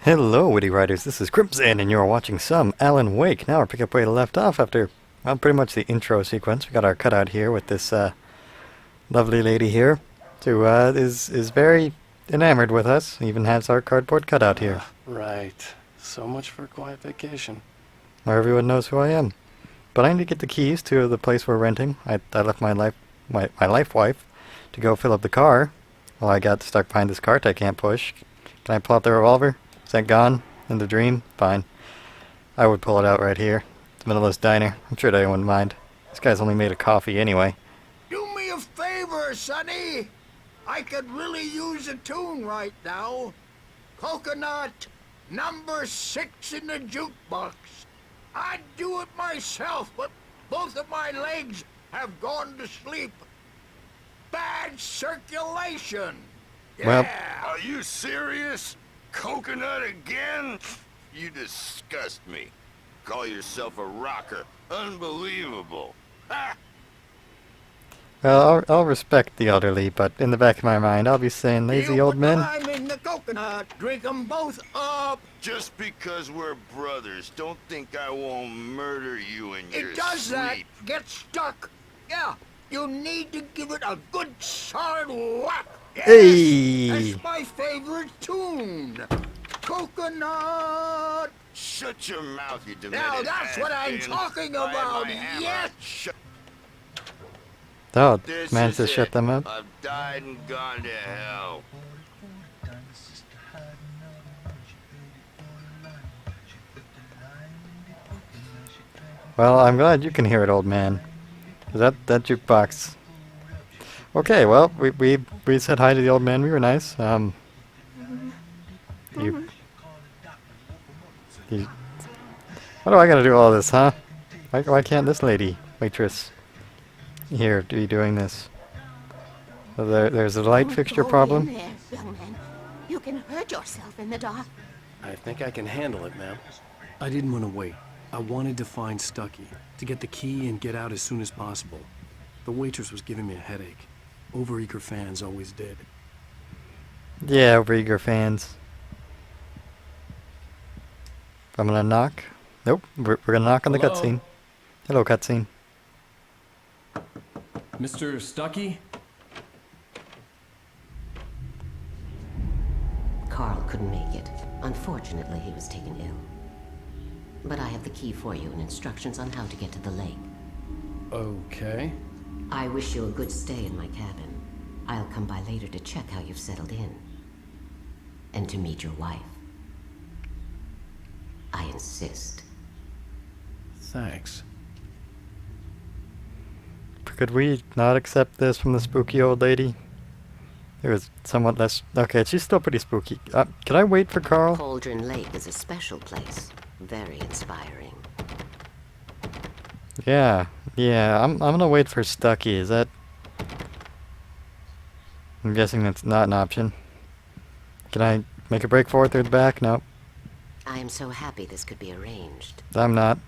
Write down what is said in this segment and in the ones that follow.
Hello, Witty Riders. This is Crimson, and you're watching some Alan Wake. Now we're picking up where we left off after, well, pretty much the intro sequence. We got our cutout here with this lovely lady here, who is very enamored with us. Even has our cardboard cutout here, Right. So much for a quiet vacation. where everyone knows who I am. But I need to get the keys to the place we're renting. I left my life wife to go fill up the car. Well, I got stuck behind this cart I can't push. Can I pull out the revolver? Is that gone in the dream? Fine. I would pull it out right here. It's the middle of this diner. I'm sure they wouldn't mind. This guy's only made a coffee anyway. Do me a favor, Sonny. I could really use a tune right now. Coconut, number 6 in the jukebox. I'd do it myself, but both of my legs have gone to sleep. Bad circulation. Well- Yeah. Are you serious? Coconut again? You disgust me. Call yourself a rocker. Unbelievable. Ha! Well, I'll respect the elderly, but in the back of my mind, I'll be saying lazy You old put men. lime in the coconut. Drink 'em both up. Just because we're brothers, don't think I won't murder you in your It does that. sleep. Get stuck. Yeah. You need to give it a good solid whack. Yes, Hey! that's my favorite tune. Coconut. Shut your mouth, you demented Now that's what I'm has-been. talking I have about. my hammer. Yes. Shut Oh, This managed to is shut it. them up. I've died and gone to hell. Well, I'm glad you can hear it, old man. That jukebox. Okay, well, we said hi to the old man. We were nice. You. What do I gotta do all this, huh? Why can't this lady, waitress, here be doing this? So there's a light Don't fixture go problem. in there, young man. You can hurt yourself in the dark. I think I can handle it, ma'am. I didn't want to wait. I wanted to find Stucky, to get the key and get out as soon as possible. The waitress was giving me a headache. Overeager fans always did. Yeah, overeager fans. I'm gonna knock. Nope, we're gonna knock on the Hello? cutscene. Hello, cutscene. Mr. Stucky? Carl couldn't make it. Unfortunately, he was taken ill. But I have the key for you and instructions on how to get to the lake. Okay. I wish you a good stay in my cabin. I'll come by later to check how you've settled in. And to meet your wife. I insist. Thanks. Could we not accept this from the spooky old lady? It was somewhat less. Okay, she's still pretty spooky. Can I wait for Carl? Cauldron Lake is a special place. Very inspiring. Yeah, I'm gonna wait for Stucky. Is that? I'm guessing that's not an option. Can I make a break for it through the back? Nope, I am so happy this could be arranged. I'm not.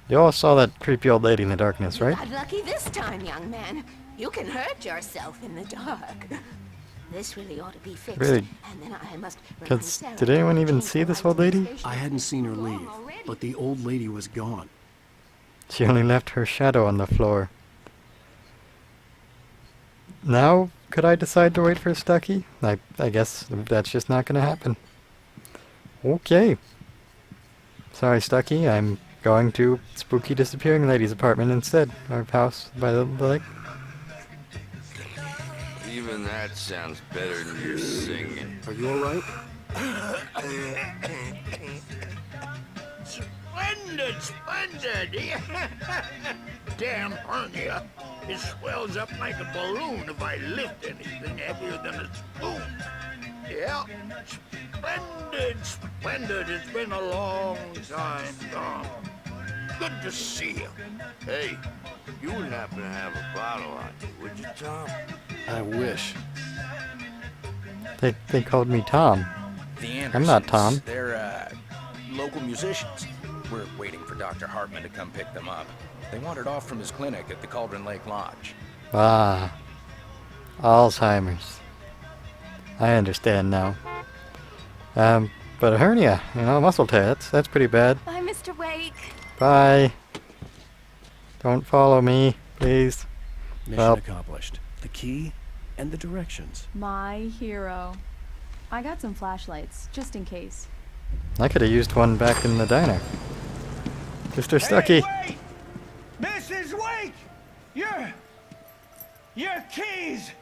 You all saw that creepy old lady in the darkness, right? Got lucky this time, young man. You can hurt yourself in the dark. This really ought to be fixed. Really? And then I must. Because did anyone even see this old lady? I hadn't seen her leave, but the old lady was gone. She only left her shadow on the floor. Now, could I decide to wait for Stucky? I guess that's just not gonna happen. Okay. Sorry, Stucky. I'm going to spooky disappearing lady's apartment instead. Our house by the lake. Even that sounds better than your singing. Are you alright? Splendid, splendid. Damn hernia. It swells up like a balloon if I lift anything heavier than a spoon. Yeah, splendid, splendid. It's been a long time gone. Good to see you. Hey, you wouldn't happen to have a bottle on you, would you, Tom? I wish. They called me Tom. The I'm not Andersons, Tom. They're, local musicians. We're waiting for Dr. Hartman to come pick them up. They wandered off from his clinic at the Cauldron Lake Lodge. Ah, Alzheimer's. I understand now. But a hernia, you know, muscle tear, that's pretty bad. Bye, Mr. Wake. Bye. Don't follow me, please. Mission Well. accomplished. The key and the directions. My hero. I got some flashlights, just in case. I could have used one back in the diner. Mr. Stucky. Hey, wait! Mrs. Wake! Your keys!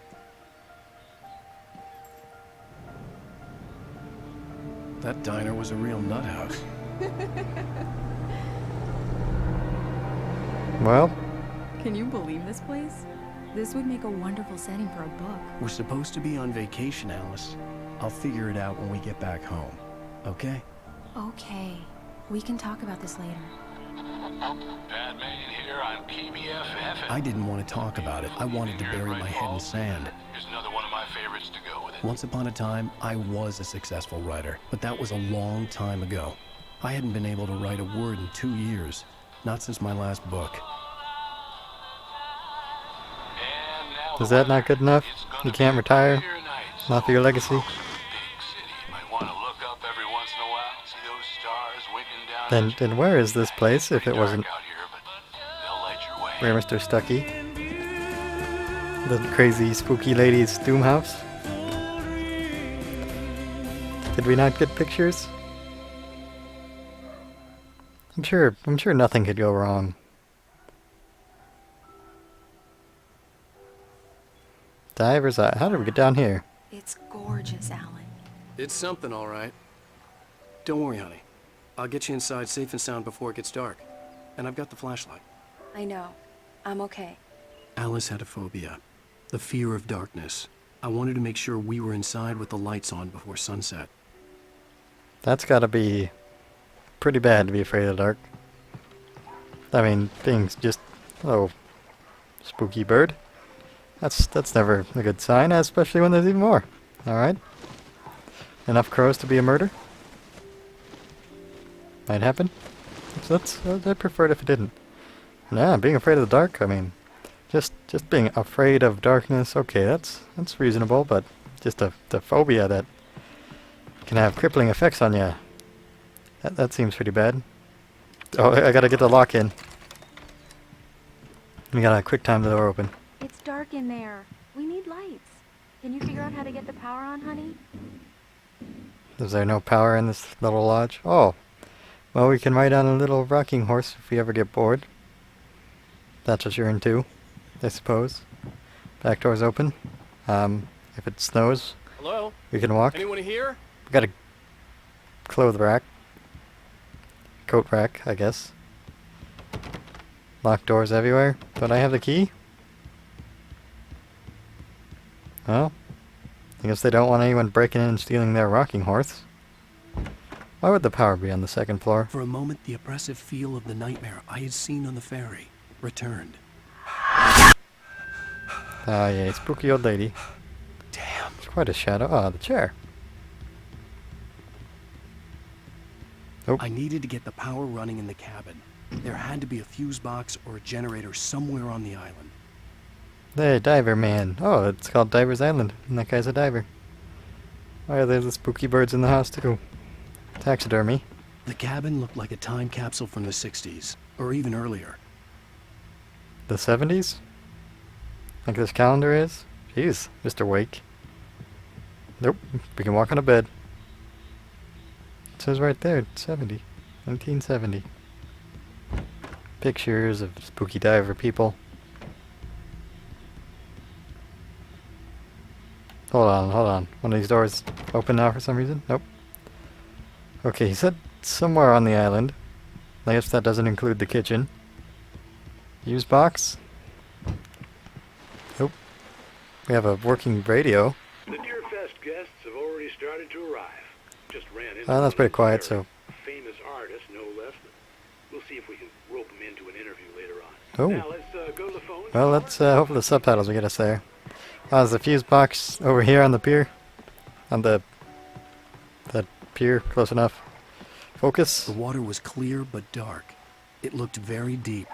That diner was a real nut house. Well, Can you believe this place? This would make a wonderful setting for a book. We're supposed to be on vacation, Alice. I'll figure it out when we get back home. Okay? Okay. We can talk about this later. Batman here on PBFF. I didn't want to talk about it. I wanted to bury my head in sand. Here's another one of my favorites to go with it. Once upon a time, I was a successful writer, but that was a long time ago. I hadn't been able to write a word in 2 years. Not since my last book. And now is that not good enough? it's gonna You can't be a retire? clear night. Not for your legacy? Big city. You might want to look up every once in a while, see those stars winking down. Then where is this place if it Dark wasn't out here, but they'll light your way. where Mr. Stucky? The crazy spooky lady's doom house? Did we not get pictures? I'm sure nothing could go wrong. Diver's Eye. How did we get down here? It's gorgeous, Alan. It's something, all right. Don't worry, honey. I'll get you inside safe and sound before it gets dark. And I've got the flashlight. I know. I'm okay. Alice had a phobia. The fear of darkness. I wanted to make sure we were inside with the lights on before sunset. That's gotta be pretty bad to be afraid of the dark. I mean, being just, oh, spooky bird. That's never a good sign, especially when there's even more. Alright. Enough crows to be a murder? Might happen. I'd prefer it if it didn't. Nah, being afraid of the dark, I mean, just being afraid of darkness, okay, that's reasonable, but just the phobia that can have crippling effects on you. That seems pretty bad. Oh, I gotta get the lock in. We gotta quick time the door open. It's dark in there. We need lights. Can you figure out how to get the power on, honey? Is there no power in this little lodge? Oh. Well, we can ride on a little rocking horse if we ever get bored. That's what you're into, I suppose. Back door's open. If it snows, Hello? we can walk. Anyone here? We got a clothes rack. Coat rack, I guess. Locked doors everywhere. But I have the key? Well, I guess they don't want anyone breaking in and stealing their rocking horse. Why would the power be on the second floor? For a moment, the oppressive feel of the nightmare I had seen on the ferry returned. Ah, yeah, spooky old lady. Damn. It's quite a shadow. Ah, the chair. Nope. I needed to get the power running in the cabin. There had to be a fuse box or a generator somewhere on the island. Hey, diver man. Oh, it's called Diver's Island, and that guy's a diver. Why are there the spooky birds in the house too? Taxidermy. The cabin looked like a time capsule from the 60s, or even earlier. The 70s? Like this calendar is? Jeez, Mr. Wake. Nope, we can walk on a bed. It says right there, 70. 1970. Pictures of spooky diver people. Hold on. One of these doors open now for some reason? Nope. Okay, he said somewhere on the island. I guess that doesn't include the kitchen. Use box? Nope. We have a working radio. The Deerfest guests have already started to arrive. Just ran into That's pretty quiet, so... famous artist, no less. We'll see if we can rope him into an interview later on. Oh. Now let's go to the phone. Well, let's hope the subtitles will get us there. There's the fuse box over here on the pier. On the pier, close enough. Focus. The water was clear but dark. It looked very deep.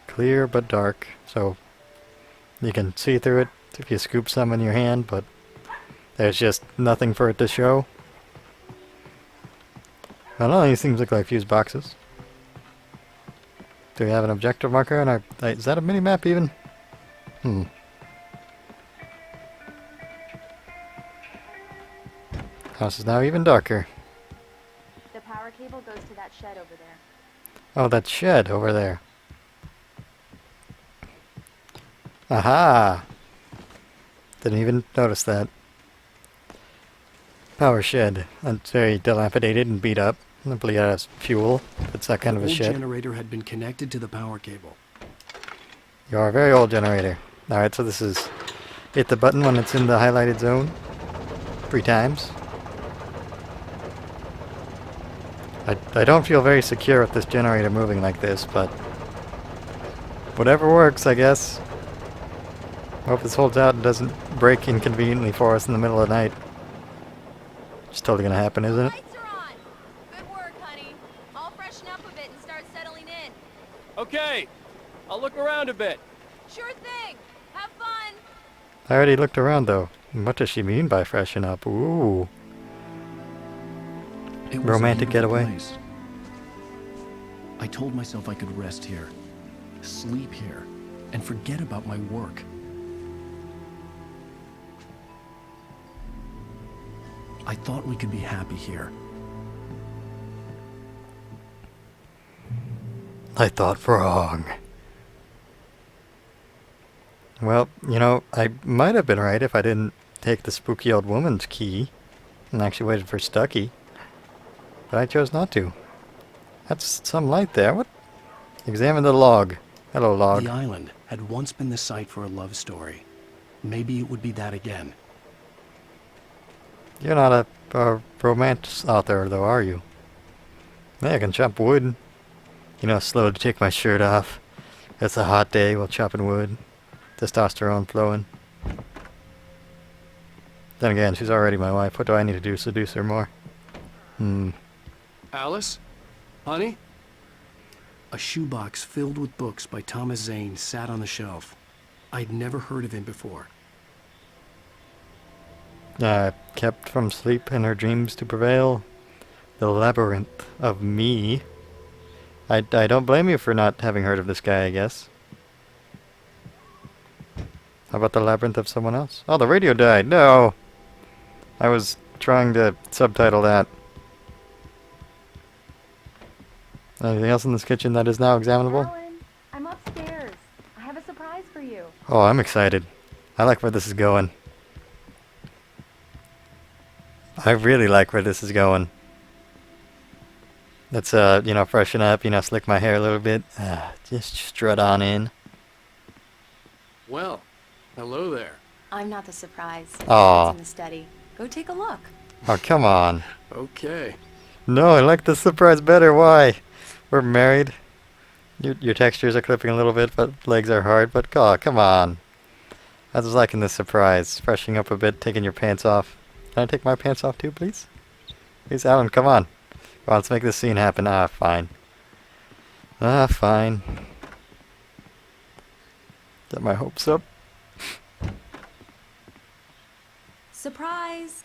Clear but dark, so you can see through it if you scoop some in your hand, but there's just nothing for it to show. I don't know, these things look like fuse boxes. Do we have an objective marker on our... is that a mini-map even? House is now even darker. The power cable goes to that shed over there. Oh, that shed over there. Aha! Didn't even notice that. Power shed. That's very dilapidated and beat up. I believe it has fuel. It's that kind of a The old shed. generator had been connected to the power cable. You are a very old generator. Alright, so this is... hit the button when it's in the highlighted zone. 3 times. I don't feel very secure with this generator moving like this, but... whatever works, I guess. Hope this holds out and doesn't break inconveniently for us in the middle of the night. It's totally gonna happen, isn't it? Lights are on. Good work, honey. I'll freshen up a bit and start settling in. Okay, I'll look around a bit. Sure thing. Have fun. I already looked around, though. What does she mean by freshen up? Ooh. It was a Romantic beautiful getaway. place. I told myself I could rest here, sleep here, and forget about my work. I thought we could be happy here. I thought wrong. Well, you know, I might have been right if I didn't take the spooky old woman's key and actually waited for Stucky. But I chose not to. That's some light there. What? Examine the log. Hello, log. The island had once been the site for a love story. Maybe it would be that again. You're not a romance author, though, are you? Yeah, I can chop wood. You know, slow to take my shirt off. It's a hot day while chopping wood. Testosterone flowing. Then again, she's already my wife. What do I need to do to seduce her more? Alice? Honey? A shoebox filled with books by Thomas Zane sat on the shelf. I'd never heard of him before. Kept from sleep and her dreams to prevail. The Labyrinth of Me. I don't blame you for not having heard of this guy, I guess. How about the Labyrinth of someone else? Oh, the radio died. No! I was trying to subtitle that. Anything else in this kitchen that is now examinable? Alan, I'm upstairs. I have a surprise for you. Oh, I'm excited. I like where this is going. I really like where this is going. Let's, you know, freshen up, you know, slick my hair a little bit. Just strut on in. Well, hello there. I'm not the surprise. Aw. It's in the study. Go take a look. Oh, come on. Okay. No, I like the surprise better. Why? We're married. Your textures are clipping a little bit, but legs are hard. But, oh, come on. I was liking the surprise. Freshening up a bit, taking your pants off. Can I take my pants off too, please? Please, Alan, come on. Come on, let's make this scene happen. Fine. Fine. Get my hopes up. Surprise!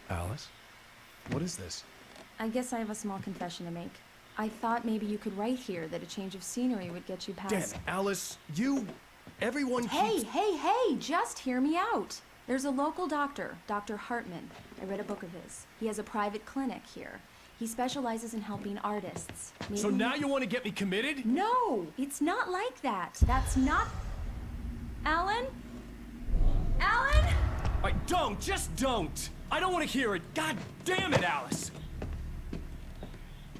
Alice? What is this? I guess I have a small confession to make. I thought maybe you could write here that a change of scenery would get you past... Damn, Alice, everyone Hey, just hear me out. There's a local doctor, Dr. Hartman. I read a book of his. He has a private clinic here. He specializes in helping artists. Maybe So now you want to get me committed? No, it's not like that. That's not... Alan? Alan? Just don't! I don't want to hear it. God damn it, Alice!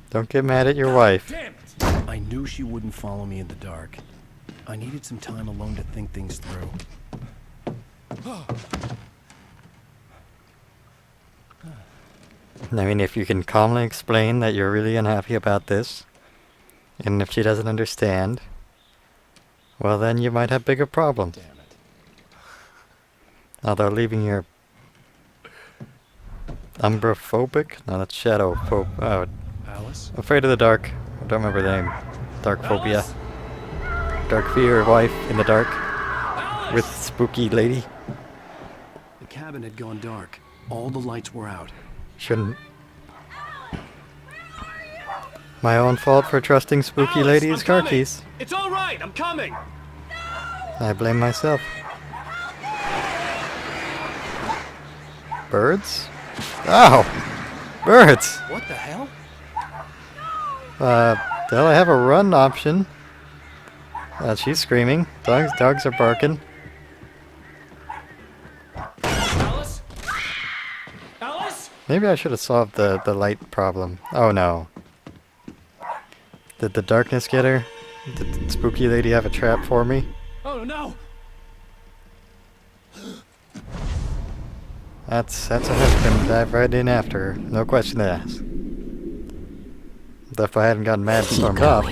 Don't get mad at your wife. Damn it! I knew she wouldn't follow me in the dark. I needed some time alone to think things through. I mean, if you can calmly explain that you're really unhappy about this, and if she doesn't understand, well, then you might have bigger problems. Damn it. Although leaving your umbraphobic? No, that's shadowphobic. Alice? Afraid of the dark. I don't remember the name. Dark phobia. Dark fear, wife in the dark. With spooky lady. The cabin had gone dark. All the lights were out. Shouldn't. My own fault for trusting spooky Alice, lady's I'm car coming. keys. It's all right. I'm coming. I blame myself. Birds? Ow! Birds! What the hell? Well, I have a run option. She's screaming. Dogs are barking. Alice? Alice? Maybe I should have solved the light problem. Oh no. Did the darkness get her? Did the spooky lady have a trap for me? Oh no. That's a husband. Dive right in after her. No question asked. If I hadn't gotten mad and stormed off.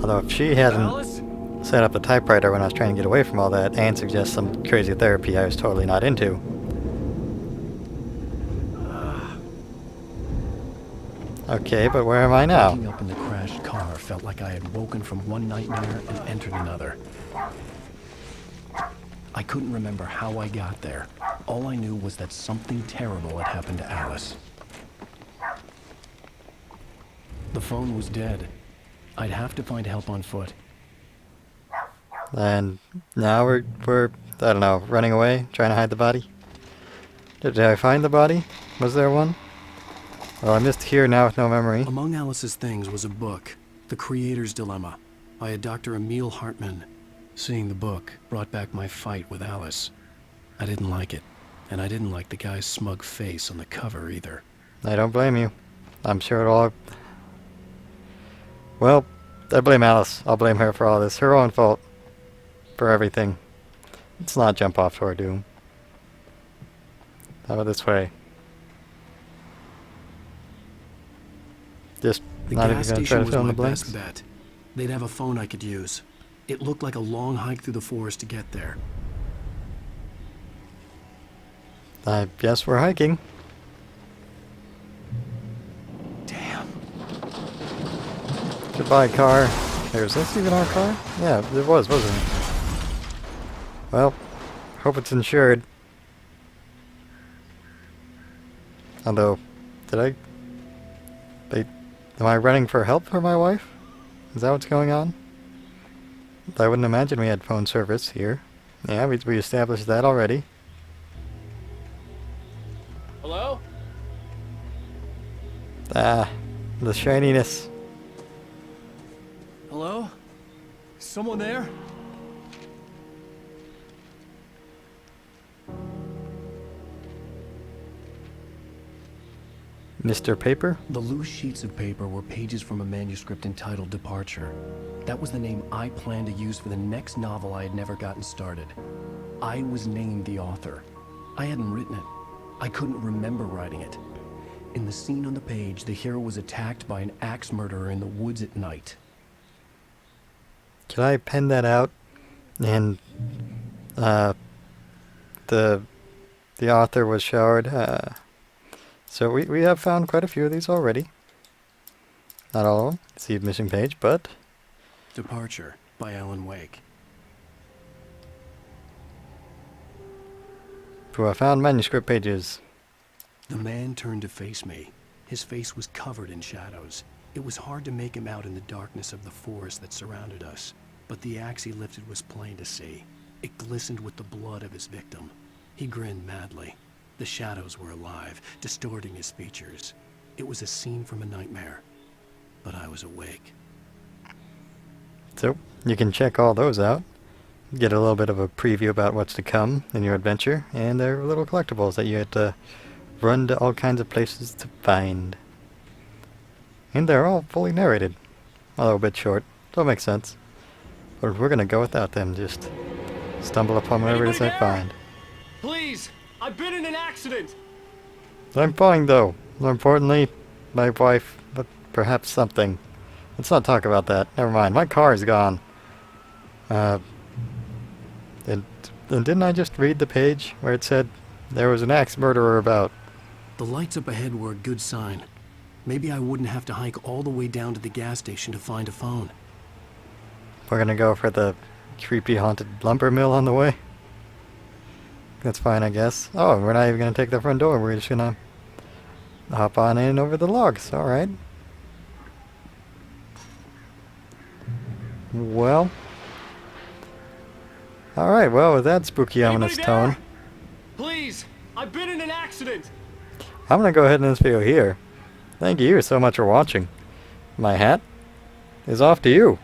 Although if she hadn't set up the typewriter when I was trying to get away from all that and suggest some crazy therapy I was totally not into. Okay, but where am I now? Waking up in the crashed car felt like I had woken from one nightmare and entered another. I couldn't remember how I got there. All I knew was that something terrible had happened to Alice. The phone was dead. I'd have to find help on foot. And now we're I don't know, running away, trying to hide the body. Did I find the body? Was there one? Well, I'm just here now with no memory. Among Alice's things was a book, The Creator's Dilemma, by a Dr. Emil Hartman. Seeing the book brought back my fight with Alice. I didn't like it, and I didn't like the guy's smug face on the cover either. I don't blame you. I'm sure it all... Well, I blame Alice. I'll blame her for all this. Her own fault. For everything. Let's not jump off to our doom. How about this way? Just the not even gas gonna try station to was fill in my the blanks? best bet. They'd have a phone I could use. It looked like a long hike through the forest to get there. I guess we're hiking. Damn. Goodbye, car. Hey, was this even our car? Yeah, it was, wasn't it? Well, hope it's insured. Although, am I running for help for my wife? Is that what's going on? I wouldn't imagine we had phone service here. Yeah, we established that already. Hello? Ah, the shininess. Hello? Someone there? Mr. Paper? The loose sheets of paper were pages from a manuscript entitled Departure. That was the name I planned to use for the next novel I had never gotten started. I was named the author. I hadn't written it. I couldn't remember writing it. In the scene on the page, the hero was attacked by an axe murderer in the woods at night. Can I pen that out? And the author was showered. So we have found quite a few of these already. Not all of them. See a missing page, but Departure by Alan Wake. who I found manuscript pages. The man turned to face me. His face was covered in shadows. It was hard to make him out in the darkness of the forest that surrounded us, but the axe he lifted was plain to see. It glistened with the blood of his victim. He grinned madly. The shadows were alive, distorting his features. It was a scene from a nightmare, but I was awake. So you can check all those out. Get a little bit of a preview about what's to come in your adventure, and they're little collectibles that you had to run to all kinds of places to find. And they're all fully narrated. Although a bit short, so it makes sense. But we're gonna go without them, just stumble upon whatever it is I find. Please! I've been in an accident! I'm fine though. More importantly, my wife, but perhaps something. Let's not talk about that. Never mind. My car is gone. And didn't I just read the page where it said there was an axe murderer about? The lights up ahead were a good sign. Maybe I wouldn't have to hike all the way down to the gas station to find a phone. We're gonna go for the creepy haunted lumber mill on the way. That's fine, I guess. Oh, we're not even gonna take the front door. We're just gonna hop on in over the logs. Alright. Well. Alright, well, with that spooky, ominous tone, Please, I've been in an accident. I'm gonna go ahead and end this video here. Thank you so much for watching. My hat is off to you.